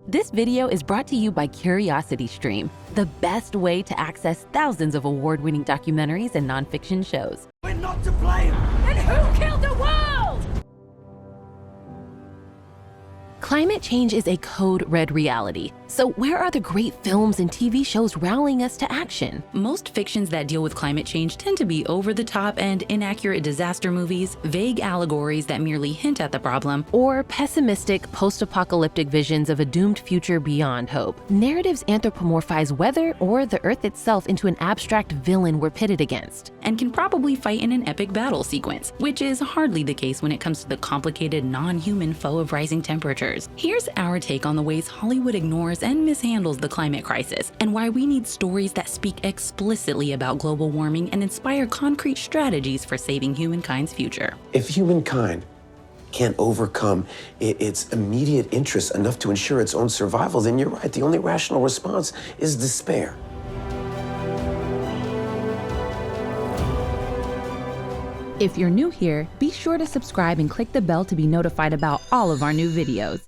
This video is brought to you by CuriosityStream, the best way to access thousands of award-winning documentaries and nonfiction shows. We're not to blame! And who killed the world? Climate change is a code red reality. So where are the great films and TV shows rallying us to action? Most fictions that deal with climate change tend to be over-the-top and inaccurate disaster movies, vague allegories that merely hint at the problem, or pessimistic post-apocalyptic visions of a doomed future beyond hope. Narratives anthropomorphize weather or the Earth itself into an abstract villain we're pitted against, and can probably fight in an epic battle sequence, which is hardly the case when it comes to the complicated non-human foe of rising temperatures. Here's our take on the ways Hollywood ignores and mishandles the climate crisis, and why we need stories that speak explicitly about global warming and inspire concrete strategies for saving humankind's future. If humankind can't overcome its immediate interests enough to ensure its own survival, then you're right, the only rational response is despair. If you're new here, be sure to subscribe and click the bell to be notified about all of our new videos.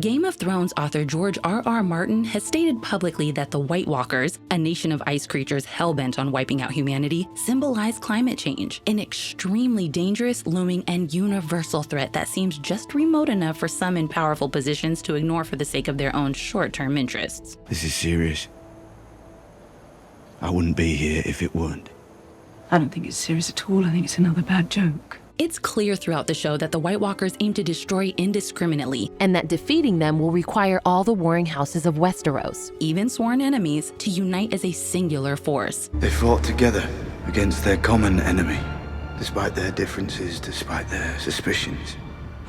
Game of Thrones author George R.R. Martin has stated publicly that the White Walkers, a nation of ice creatures hell-bent on wiping out humanity, symbolize climate change, an extremely dangerous, looming, and universal threat that seems just remote enough for some in powerful positions to ignore for the sake of their own short-term interests. This is serious. I wouldn't be here if it weren't. I don't think it's serious at all. I think it's another bad joke. It's clear throughout the show that the White Walkers aim to destroy indiscriminately, and that defeating them will require all the warring houses of Westeros, even sworn enemies, to unite as a singular force. They fought together against their common enemy. Despite their differences, despite their suspicions,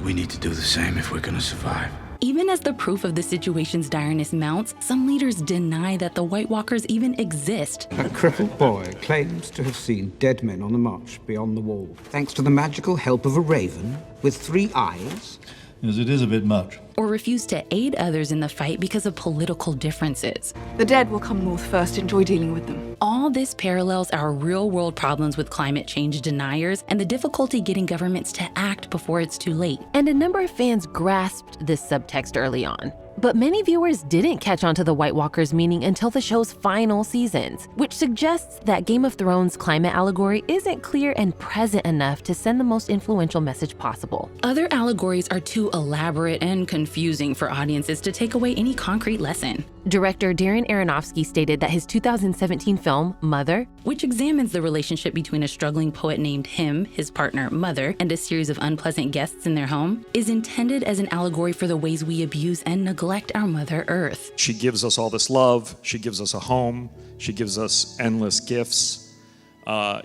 we need to do the same if we're gonna survive. Even as the proof of the situation's direness mounts, some leaders deny that the White Walkers even exist. A crippled boy claims to have seen dead men on the march beyond the wall, thanks to the magical help of a raven with 3 eyes. Yes, it is a bit much. Or refuse to aid others in the fight because of political differences. The dead will come north first. Enjoy dealing with them. All this parallels our real-world problems with climate change deniers and the difficulty getting governments to act before it's too late. And a number of fans grasped this subtext early on. But many viewers didn't catch on to the White Walkers' meaning until the show's final seasons, which suggests that Game of Thrones' climate allegory isn't clear and present enough to send the most influential message possible. Other allegories are too elaborate and confusing for audiences to take away any concrete lesson. Director Darren Aronofsky stated that his 2017 film, Mother, which examines the relationship between a struggling poet named Him, his partner, Mother, and a series of unpleasant guests in their home, is intended as an allegory for the ways we abuse and neglect our Mother Earth. She gives us all this love, she gives us a home, she gives us endless gifts,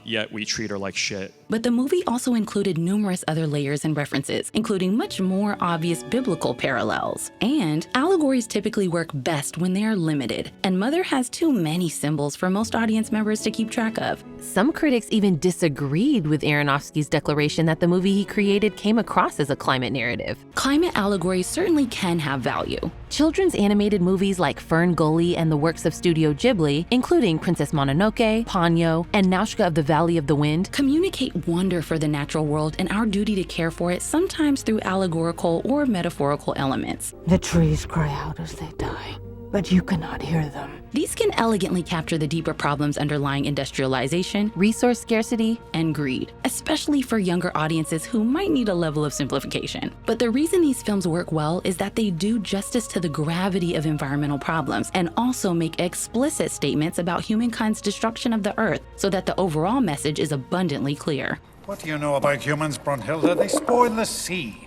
yet we treat her like shit. But the movie also included numerous other layers and references, including much more obvious biblical parallels. And allegories typically work best when they are limited, and Mother has too many symbols for most audience members to keep track of. Some critics even disagreed with Aronofsky's declaration that the movie he created came across as a climate narrative. Climate allegories certainly can have value. Children's animated movies like Fern Gully and the works of Studio Ghibli, including Princess Mononoke, Ponyo, and Nausicaa of the Valley of the Wind, communicate wonder for the natural world and our duty to care for it, sometimes through allegorical or metaphorical elements. The trees cry out as they die, but you cannot hear them. These can elegantly capture the deeper problems underlying industrialization, resource scarcity, and greed, especially for younger audiences who might need a level of simplification. But the reason these films work well is that they do justice to the gravity of environmental problems and also make explicit statements about humankind's destruction of the Earth, so that the overall message is abundantly clear. What do you know about humans, Brunhilde? They spoil the sea.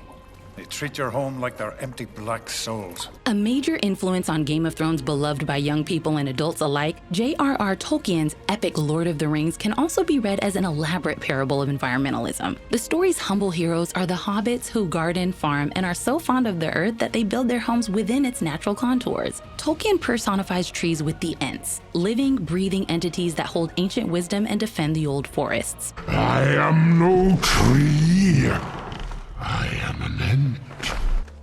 They treat your home like they're empty black souls. A major influence on Game of Thrones, beloved by young people and adults alike, J.R.R. Tolkien's epic Lord of the Rings can also be read as an elaborate parable of environmentalism. The story's humble heroes are the hobbits who garden, farm, and are so fond of the earth that they build their homes within its natural contours. Tolkien personifies trees with the Ents, living, breathing entities that hold ancient wisdom and defend the old forests. I am no tree. I am an Ent.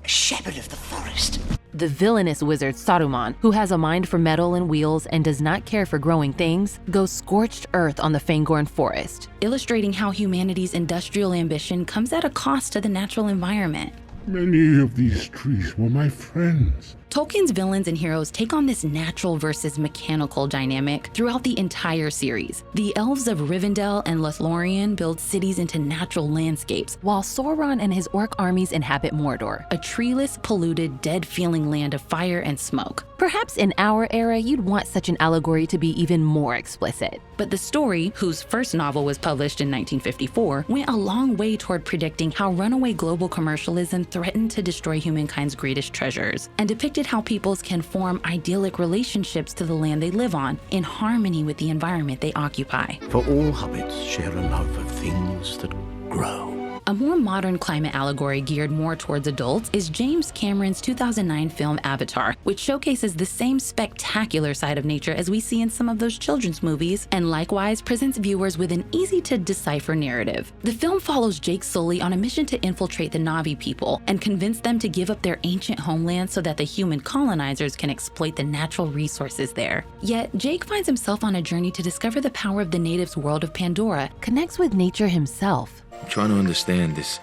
Shepherd of the forest. The villainous wizard Saruman, who has a mind for metal and wheels and does not care for growing things, goes scorched earth on the Fangorn forest, illustrating how humanity's industrial ambition comes at a cost to the natural environment. Many of these trees were my friends. Tolkien's villains and heroes take on this natural versus mechanical dynamic throughout the entire series. The elves of Rivendell and Lothlorien build cities into natural landscapes, while Sauron and his orc armies inhabit Mordor, a treeless, polluted, dead-feeling land of fire and smoke. Perhaps in our era, you'd want such an allegory to be even more explicit. But the story, whose first novel was published in 1954, went a long way toward predicting how runaway global commercialism threatened to destroy humankind's greatest treasures, and depicted how peoples can form idyllic relationships to the land they live on, in harmony with the environment they occupy. For all hobbits share a love of things that grow. A more modern climate allegory geared more towards adults is James Cameron's 2009 film Avatar, which showcases the same spectacular side of nature as we see in some of those children's movies, and likewise presents viewers with an easy-to-decipher narrative. The film follows Jake Sully on a mission to infiltrate the Na'vi people and convince them to give up their ancient homeland so that the human colonizers can exploit the natural resources there. Yet, Jake finds himself on a journey to discover the power of the natives' world of Pandora, connects with nature himself, I'm trying to understand this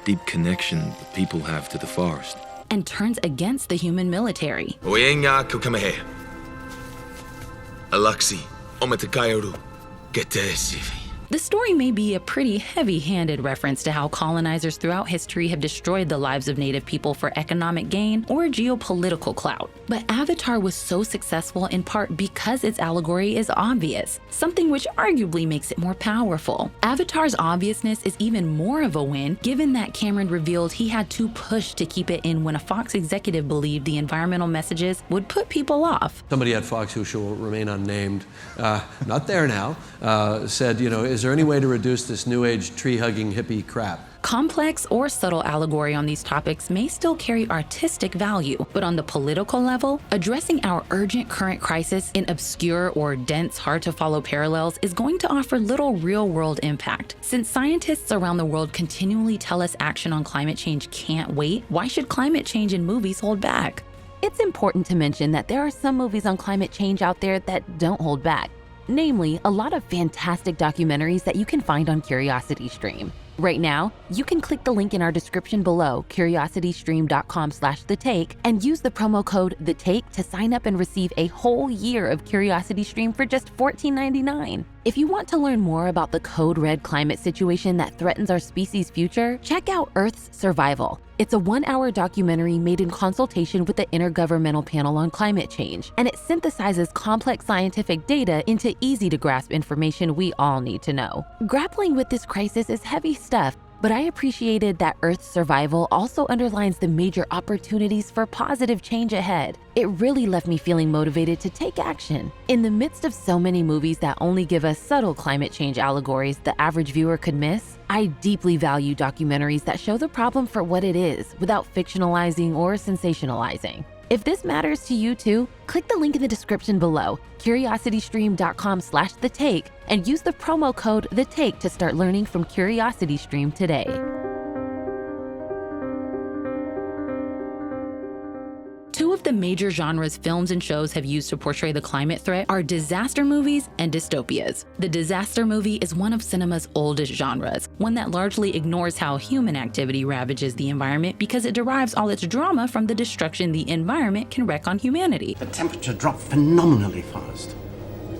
deep connection the people have to the forest. and turns against the human military. Oyenga kukamehe. Alaxi, ometakayoru, getesivi. The story may be a pretty heavy-handed reference to how colonizers throughout history have destroyed the lives of native people for economic gain or geopolitical clout. But Avatar was so successful in part because its allegory is obvious, something which arguably makes it more powerful. Avatar's obviousness is even more of a win, given that Cameron revealed he had to push to keep it in when a Fox executive believed the environmental messages would put people off. Somebody at Fox, who shall remain unnamed, not there now, said, is there any way to reduce this new age tree-hugging hippie crap? Complex or subtle allegory on these topics may still carry artistic value, but on the political level, addressing our urgent current crisis in obscure or dense, hard-to-follow parallels is going to offer little real-world impact. Since scientists around the world continually tell us action on climate change can't wait, why should climate change in movies hold back? It's important to mention that there are some movies on climate change out there that don't hold back. Namely, a lot of fantastic documentaries that you can find on CuriosityStream. Right now, you can click the link in our description below, curiositystream.com/thetake, and use the promo code THETAKE to sign up and receive a whole year of CuriosityStream for just $14.99. If you want to learn more about the Code Red climate situation that threatens our species' future, check out Earth's Survival. It's a 1-hour documentary made in consultation with the Intergovernmental Panel on Climate Change, and it synthesizes complex scientific data into easy-to-grasp information we all need to know. Grappling with this crisis is heavy stuff, but I appreciated that Earth's Survival also underlines the major opportunities for positive change ahead. It really left me feeling motivated to take action. In the midst of so many movies that only give us subtle climate change allegories the average viewer could miss, I deeply value documentaries that show the problem for what it is without fictionalizing or sensationalizing. If this matters to you too, click the link in the description below, curiositystream.com/thetake, and use the promo code THETAKE to start learning from CuriosityStream today. Two of the major genres films and shows have used to portray the climate threat are disaster movies and dystopias. The disaster movie is one of cinema's oldest genres, one that largely ignores how human activity ravages the environment because it derives all its drama from the destruction the environment can wreak on humanity. The temperature dropped phenomenally fast.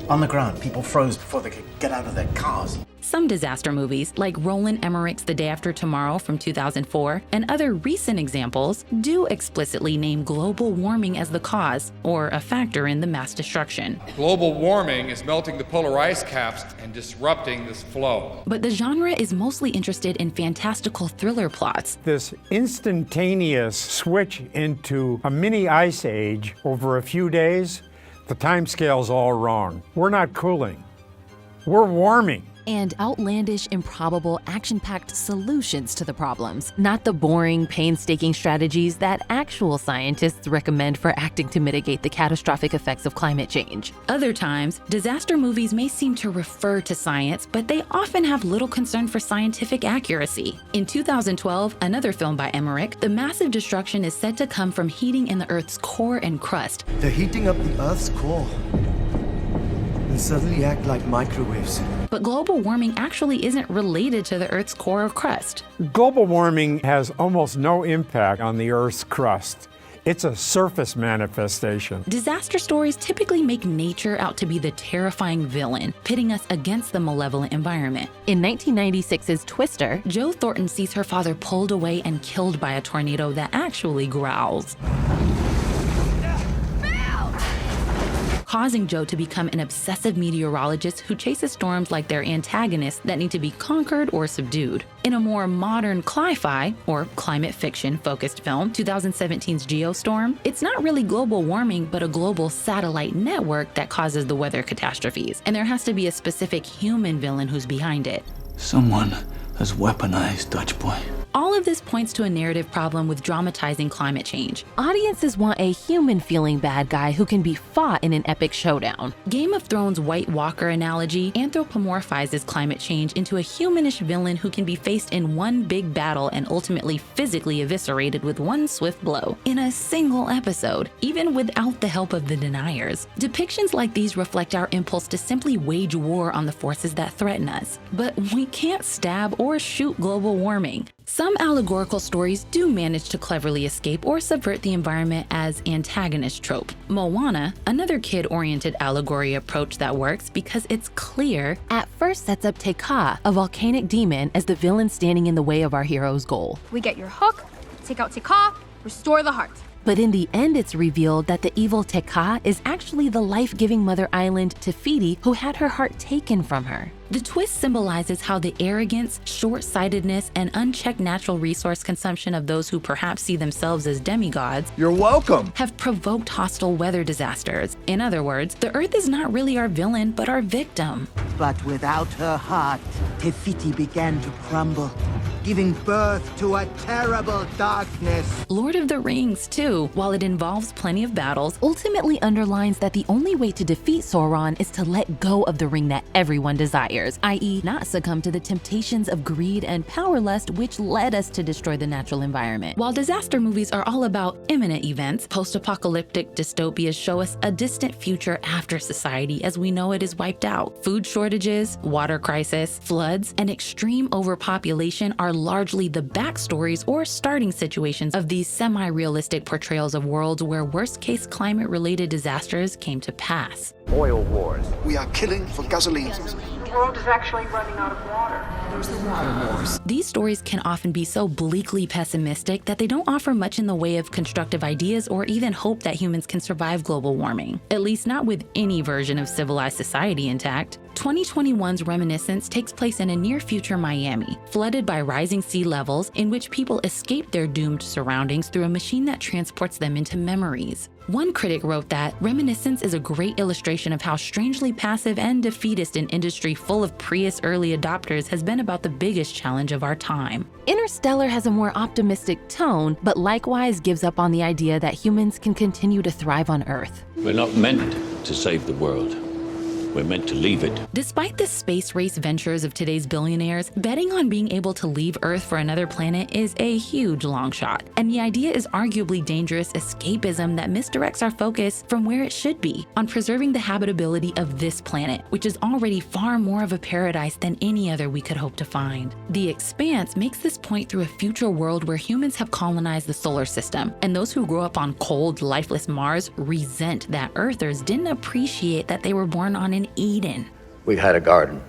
On the ground, people froze before they could get out of their cars. Some disaster movies, like Roland Emmerich's The Day After Tomorrow from 2004, and other recent examples, do explicitly name global warming as the cause, or a factor in the mass destruction. Global warming is melting the polar ice caps and disrupting this flow. But the genre is mostly interested in fantastical thriller plots. This instantaneous switch into a mini ice age over a few days, the timescale's all wrong. We're not cooling. We're warming. and outlandish, improbable, action-packed solutions to the problems, not the boring, painstaking strategies that actual scientists recommend for acting to mitigate the catastrophic effects of climate change. Other times, disaster movies may seem to refer to science, but they often have little concern for scientific accuracy. In 2012, another film by Emmerich, the massive destruction is said to come from heating in the Earth's core and crust. They're heating up the Earth's core and suddenly act like microwaves. But global warming actually isn't related to the Earth's core or crust. Global warming has almost no impact on the Earth's crust. It's a surface manifestation. Disaster stories typically make nature out to be the terrifying villain, pitting us against the malevolent environment. In 1996's Twister, Jo Thornton sees her father pulled away and killed by a tornado that actually growls, causing Jo to become an obsessive meteorologist who chases storms like they're antagonists that need to be conquered or subdued. In a more modern cli-fi, or climate fiction-focused film, 2017's Geostorm, it's not really global warming, but a global satellite network that causes the weather catastrophes, and there has to be a specific human villain who's behind it. Someone has weaponized Dutch Boy. All of this points to a narrative problem with dramatizing climate change. Audiences want a human-feeling bad guy who can be fought in an epic showdown. Game of Thrones' White Walker analogy anthropomorphizes climate change into a humanish villain who can be faced in one big battle and ultimately physically eviscerated with one swift blow in a single episode, even without the help of the deniers. Depictions like these reflect our impulse to simply wage war on the forces that threaten us. But we can't stab or shoot global warming. Some allegorical stories do manage to cleverly escape or subvert the environment as antagonist trope. Moana, another kid-oriented allegory approach that works because it's clear, at first sets up Te Kā, a volcanic demon, as the villain standing in the way of our hero's goal. We get your hook, take out Te Kā, restore the heart. But in the end, it's revealed that the evil Te Kā is actually the life-giving Mother Island Te Fiti who had her heart taken from her. The twist symbolizes how the arrogance, short-sightedness, and unchecked natural resource consumption of those who perhaps see themselves as demigods You're welcome. have provoked hostile weather disasters. In other words, the Earth is not really our villain, but our victim. But without her heart, Te Fiti began to crumble, giving birth to a terrible darkness. Lord of the Rings, too, while it involves plenty of battles, ultimately underlines that the only way to defeat Sauron is to let go of the ring that everyone desires, i.e. not succumb to the temptations of greed and power lust which led us to destroy the natural environment. While disaster movies are all about imminent events, post-apocalyptic dystopias show us a distant future after society as we know it is wiped out. Food shortages, water crisis, floods, and extreme overpopulation are largely the backstories or starting situations of these semi-realistic portrayals of worlds where worst-case climate-related disasters came to pass. Oil wars. We are killing for gasoline. The world is actually running out of water. There's the water wars. These stories can often be so bleakly pessimistic that they don't offer much in the way of constructive ideas or even hope that humans can survive global warming, at least not with any version of civilized society intact. 2021's Reminiscence takes place in a near-future Miami, flooded by rising sea levels in which people escape their doomed surroundings through a machine that transports them into memories. One critic wrote that Reminiscence is a great illustration of how strangely passive and defeatist an industry full of Prius early adopters has been about the biggest challenge of our time. Interstellar has a more optimistic tone, but likewise gives up on the idea that humans can continue to thrive on Earth. We're not meant to save the world. We're meant to leave it. Despite the space race ventures of today's billionaires, betting on being able to leave Earth for another planet is a huge long shot. And the idea is arguably dangerous escapism that misdirects our focus from where it should be, on preserving the habitability of this planet, which is already far more of a paradise than any other we could hope to find. The Expanse makes this point through a future world where humans have colonized the solar system, and those who grew up on cold, lifeless Mars resent that Earthers didn't appreciate that they were born on an Eden. We had a garden,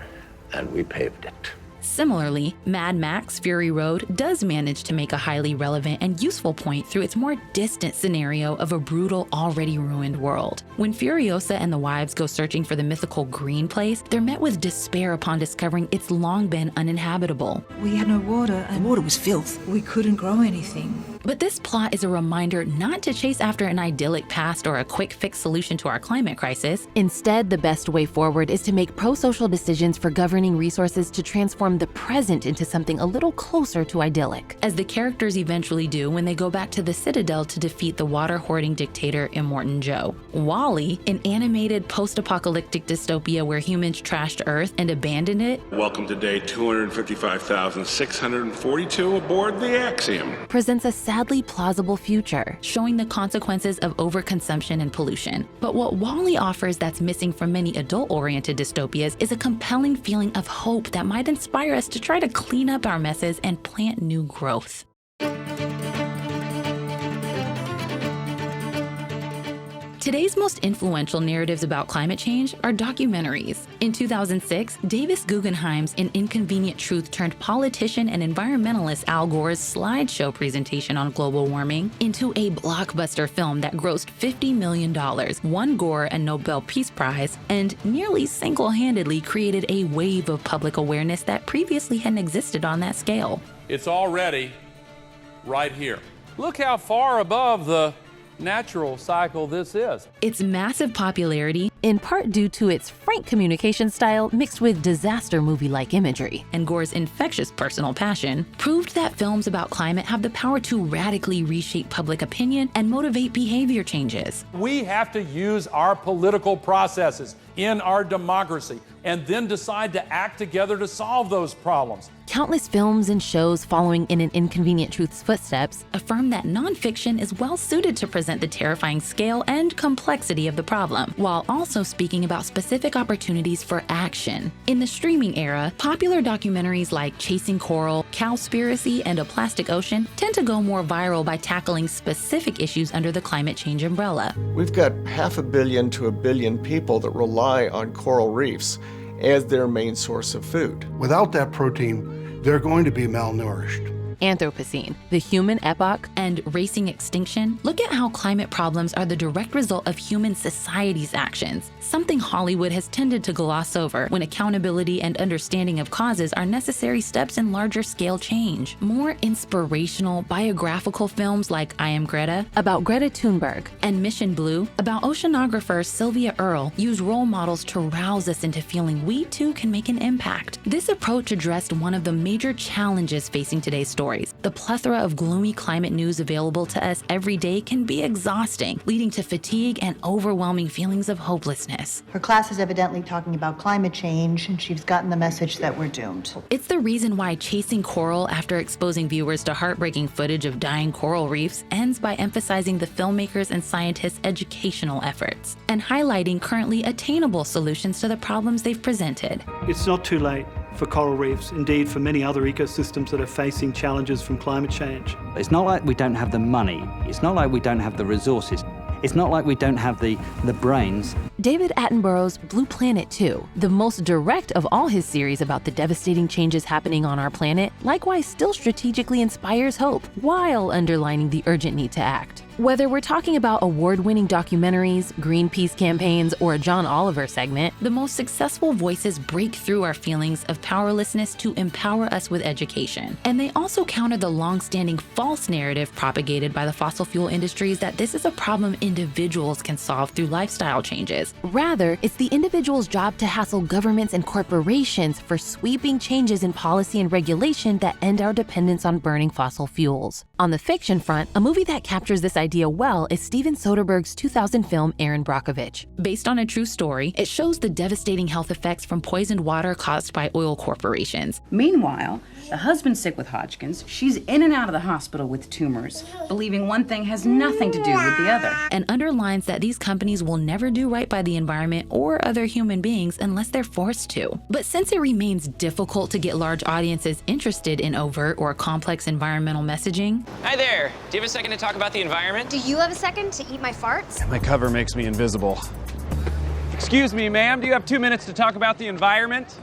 and we paved it. Similarly, Mad Max Fury Road does manage to make a highly relevant and useful point through its more distant scenario of a brutal, already ruined world. When Furiosa and the wives go searching for the mythical green place, they're met with despair upon discovering it's long been uninhabitable. We had no water, and the water was filth. We couldn't grow anything. But this plot is a reminder not to chase after an idyllic past or a quick fix solution to our climate crisis. Instead, the best way forward is to make pro-social decisions for governing resources to transform the present into something a little closer to idyllic. As the characters eventually do when they go back to the Citadel to defeat the water-hoarding dictator Immortan Joe. WALL-E, an animated post-apocalyptic dystopia where humans trashed Earth and abandoned it. Welcome to day 255,642 aboard the Axiom. Presents a sadly plausible future, showing the consequences of overconsumption and pollution. But what WALL-E offers that's missing from many adult-oriented dystopias is a compelling feeling of hope that might inspire us to try to clean up our messes and plant new growth. Today's most influential narratives about climate change are documentaries. In 2006, Davis Guggenheim's An Inconvenient Truth turned politician and environmentalist Al Gore's slideshow presentation on global warming into a blockbuster film that grossed $50 million, won Gore a Nobel Peace Prize, and nearly single-handedly created a wave of public awareness that previously hadn't existed on that scale. It's already right here. Look how far above the natural cycle this is. Its massive popularity, in part due to its frank communication style mixed with disaster movie-like imagery, and Gore's infectious personal passion, proved that films about climate have the power to radically reshape public opinion and motivate behavior changes. We have to use our political processes in our democracy and then decide to act together to solve those problems. Countless films and shows following in An Inconvenient Truth's footsteps affirm that nonfiction is well suited to present the terrifying scale and complexity of the problem, while also speaking about specific opportunities for action. In the streaming era, popular documentaries like Chasing Coral, Cowspiracy, and A Plastic Ocean tend to go more viral by tackling specific issues under the climate change umbrella. We've got 500 million to 1 billion people that rely on coral reefs as their main source of food. Without that protein, they're going to be malnourished. Anthropocene, The Human Epoch, and Racing Extinction look at how climate problems are the direct result of human society's actions, something Hollywood has tended to gloss over when accountability and understanding of causes are necessary steps in larger scale change. More inspirational biographical films like I Am Greta, about Greta Thunberg, and Mission Blue, about oceanographer Sylvia Earle, use role models to rouse us into feeling we too can make an impact. This approach addressed one of the major challenges facing today's story. The plethora of gloomy climate news available to us every day can be exhausting, leading to fatigue and overwhelming feelings of hopelessness. Her class is evidently talking about climate change, and she's gotten the message that we're doomed. It's the reason why Chasing Coral, after exposing viewers to heartbreaking footage of dying coral reefs, ends by emphasizing the filmmakers' and scientists' educational efforts and highlighting currently attainable solutions to the problems they've presented. It's not too late for coral reefs, indeed for many other ecosystems that are facing challenges from climate change. It's not like we don't have the money. It's not like we don't have the resources. It's not like we don't have the brains. David Attenborough's Blue Planet 2, the most direct of all his series about the devastating changes happening on our planet, likewise still strategically inspires hope while underlining the urgent need to act. Whether we're talking about award-winning documentaries, Greenpeace campaigns, or a John Oliver segment, the most successful voices break through our feelings of powerlessness to empower us with education. And they also counter the long-standing false narrative propagated by the fossil fuel industries that this is a problem individuals can solve through lifestyle changes. Rather, it's the individual's job to hassle governments and corporations for sweeping changes in policy and regulation that end our dependence on burning fossil fuels. On the fiction front, a movie that captures this idea well is Steven Soderbergh's 2000 film Erin Brockovich. Based on a true story, it shows the devastating health effects from poisoned water caused by oil corporations. Meanwhile, the husband's sick with Hodgkin's, she's in and out of the hospital with tumors, believing one thing has nothing to do with the other. And underlines that these companies will never do right by the environment or other human beings unless they're forced to. But since it remains difficult to get large audiences interested in overt or complex environmental messaging. Hi there, do you have a second to talk about the environment? Do you have a second to eat my farts? My cover makes me invisible. Excuse me, ma'am, do you have 2 minutes to talk about the environment?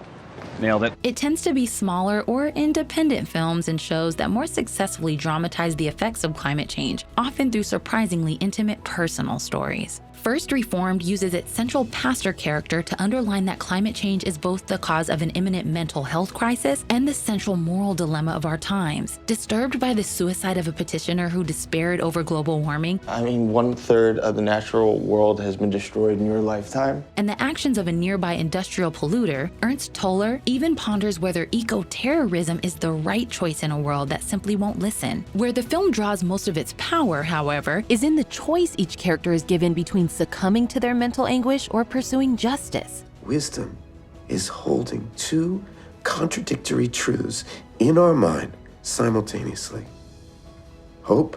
Nailed it. It tends to be smaller or independent films and shows that more successfully dramatize the effects of climate change, often through surprisingly intimate personal stories. First Reformed uses its central pastor character to underline that climate change is both the cause of an imminent mental health crisis and the central moral dilemma of our times. Disturbed by the suicide of a petitioner who despaired over global warming, I mean, 1/3 of the natural world has been destroyed in your lifetime. And the actions of a nearby industrial polluter, Ernst Toller even ponders whether eco-terrorism is the right choice in a world that simply won't listen. Where the film draws most of its power, however, is in the choice each character is given between succumbing to their mental anguish or pursuing justice. Wisdom is holding two contradictory truths in our mind simultaneously: hope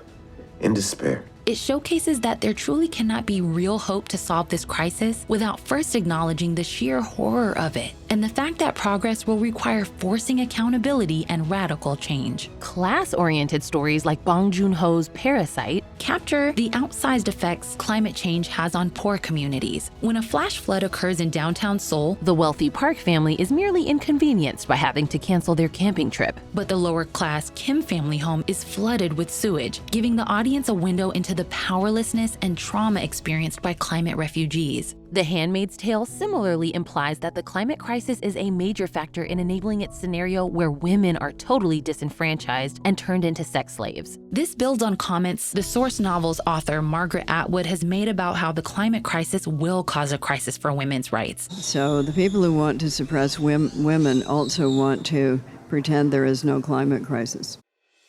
and despair. It showcases that there truly cannot be real hope to solve this crisis without first acknowledging the sheer horror of it, and the fact that progress will require forcing accountability and radical change. Class-oriented stories like Bong Joon-ho's Parasite capture the outsized effects climate change has on poor communities. When a flash flood occurs in downtown Seoul, the wealthy Park family is merely inconvenienced by having to cancel their camping trip. But the lower-class Kim family home is flooded with sewage, giving the audience a window into the powerlessness and trauma experienced by climate refugees. The Handmaid's Tale similarly implies that the climate crisis is a major factor in enabling its scenario where women are totally disenfranchised and turned into sex slaves. This builds on comments the source novel's author Margaret Atwood has made about how the climate crisis will cause a crisis for women's rights. So the people who want to suppress women also want to pretend there is no climate crisis.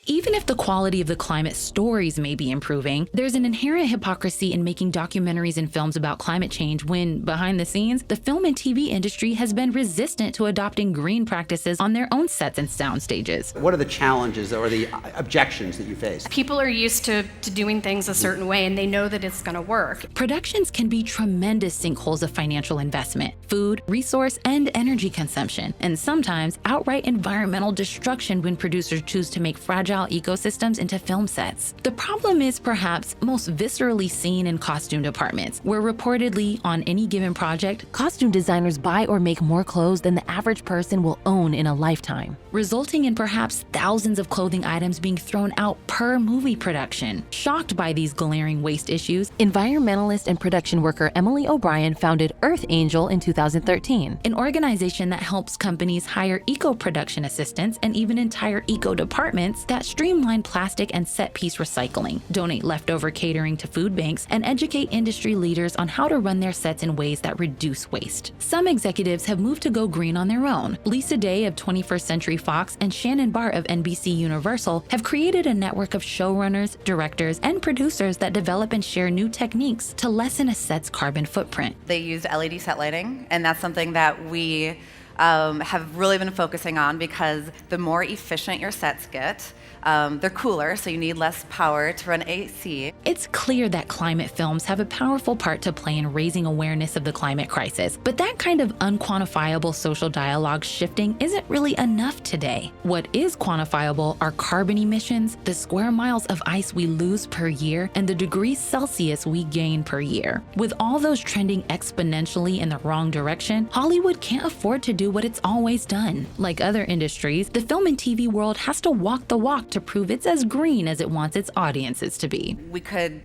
Even if the quality of the climate stories may be improving, there's an inherent hypocrisy in making documentaries and films about climate change when, behind the scenes, the film and TV industry has been resistant to adopting green practices on their own sets and sound stages. What are the challenges or the objections that you face? People are used to doing things a certain way, and they know that it's going to work. Productions can be tremendous sinkholes of financial investment, food, resource, and energy consumption, and sometimes outright environmental destruction when producers choose to make fragile ecosystems into film sets. The problem is perhaps most viscerally seen in costume departments, where reportedly on any given project, costume designers buy or make more clothes than the average person will own in a lifetime, resulting in perhaps thousands of clothing items being thrown out per movie production. Shocked by these glaring waste issues, environmentalist and production worker Emily O'Brien founded Earth Angel in 2013, an organization that helps companies hire eco-production assistants and even entire eco-departments that streamline plastic and set-piece recycling, donate leftover catering to food banks, and educate industry leaders on how to run their sets in ways that reduce waste. Some executives have moved to go green on their own. Lisa Day of 21st Century Fox and Shannon Bart of NBC Universal have created a network of showrunners, directors, and producers that develop and share new techniques to lessen a set's carbon footprint. They use LED set lighting, and that's something that we have really been focusing on, because the more efficient your sets get, they're cooler, so you need less power to run AC. It's clear that climate films have a powerful part to play in raising awareness of the climate crisis, but that kind of unquantifiable social dialogue shifting isn't really enough today. What is quantifiable are carbon emissions, the square miles of ice we lose per year, and the degrees Celsius we gain per year. With all those trending exponentially in the wrong direction, Hollywood can't afford to do what it's always done. Like other industries, the film and TV world has to walk the walk to prove it's as green as it wants its audiences to be. We could,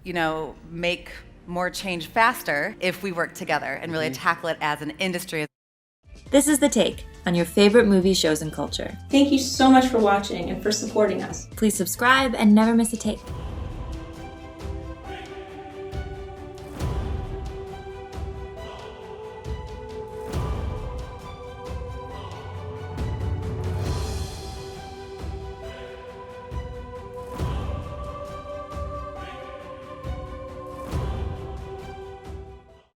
make more change faster if we work together and really tackle it as an industry. This is The Take on your favorite movies, shows, and culture. Thank you so much for watching and for supporting us. Please subscribe and never miss a take.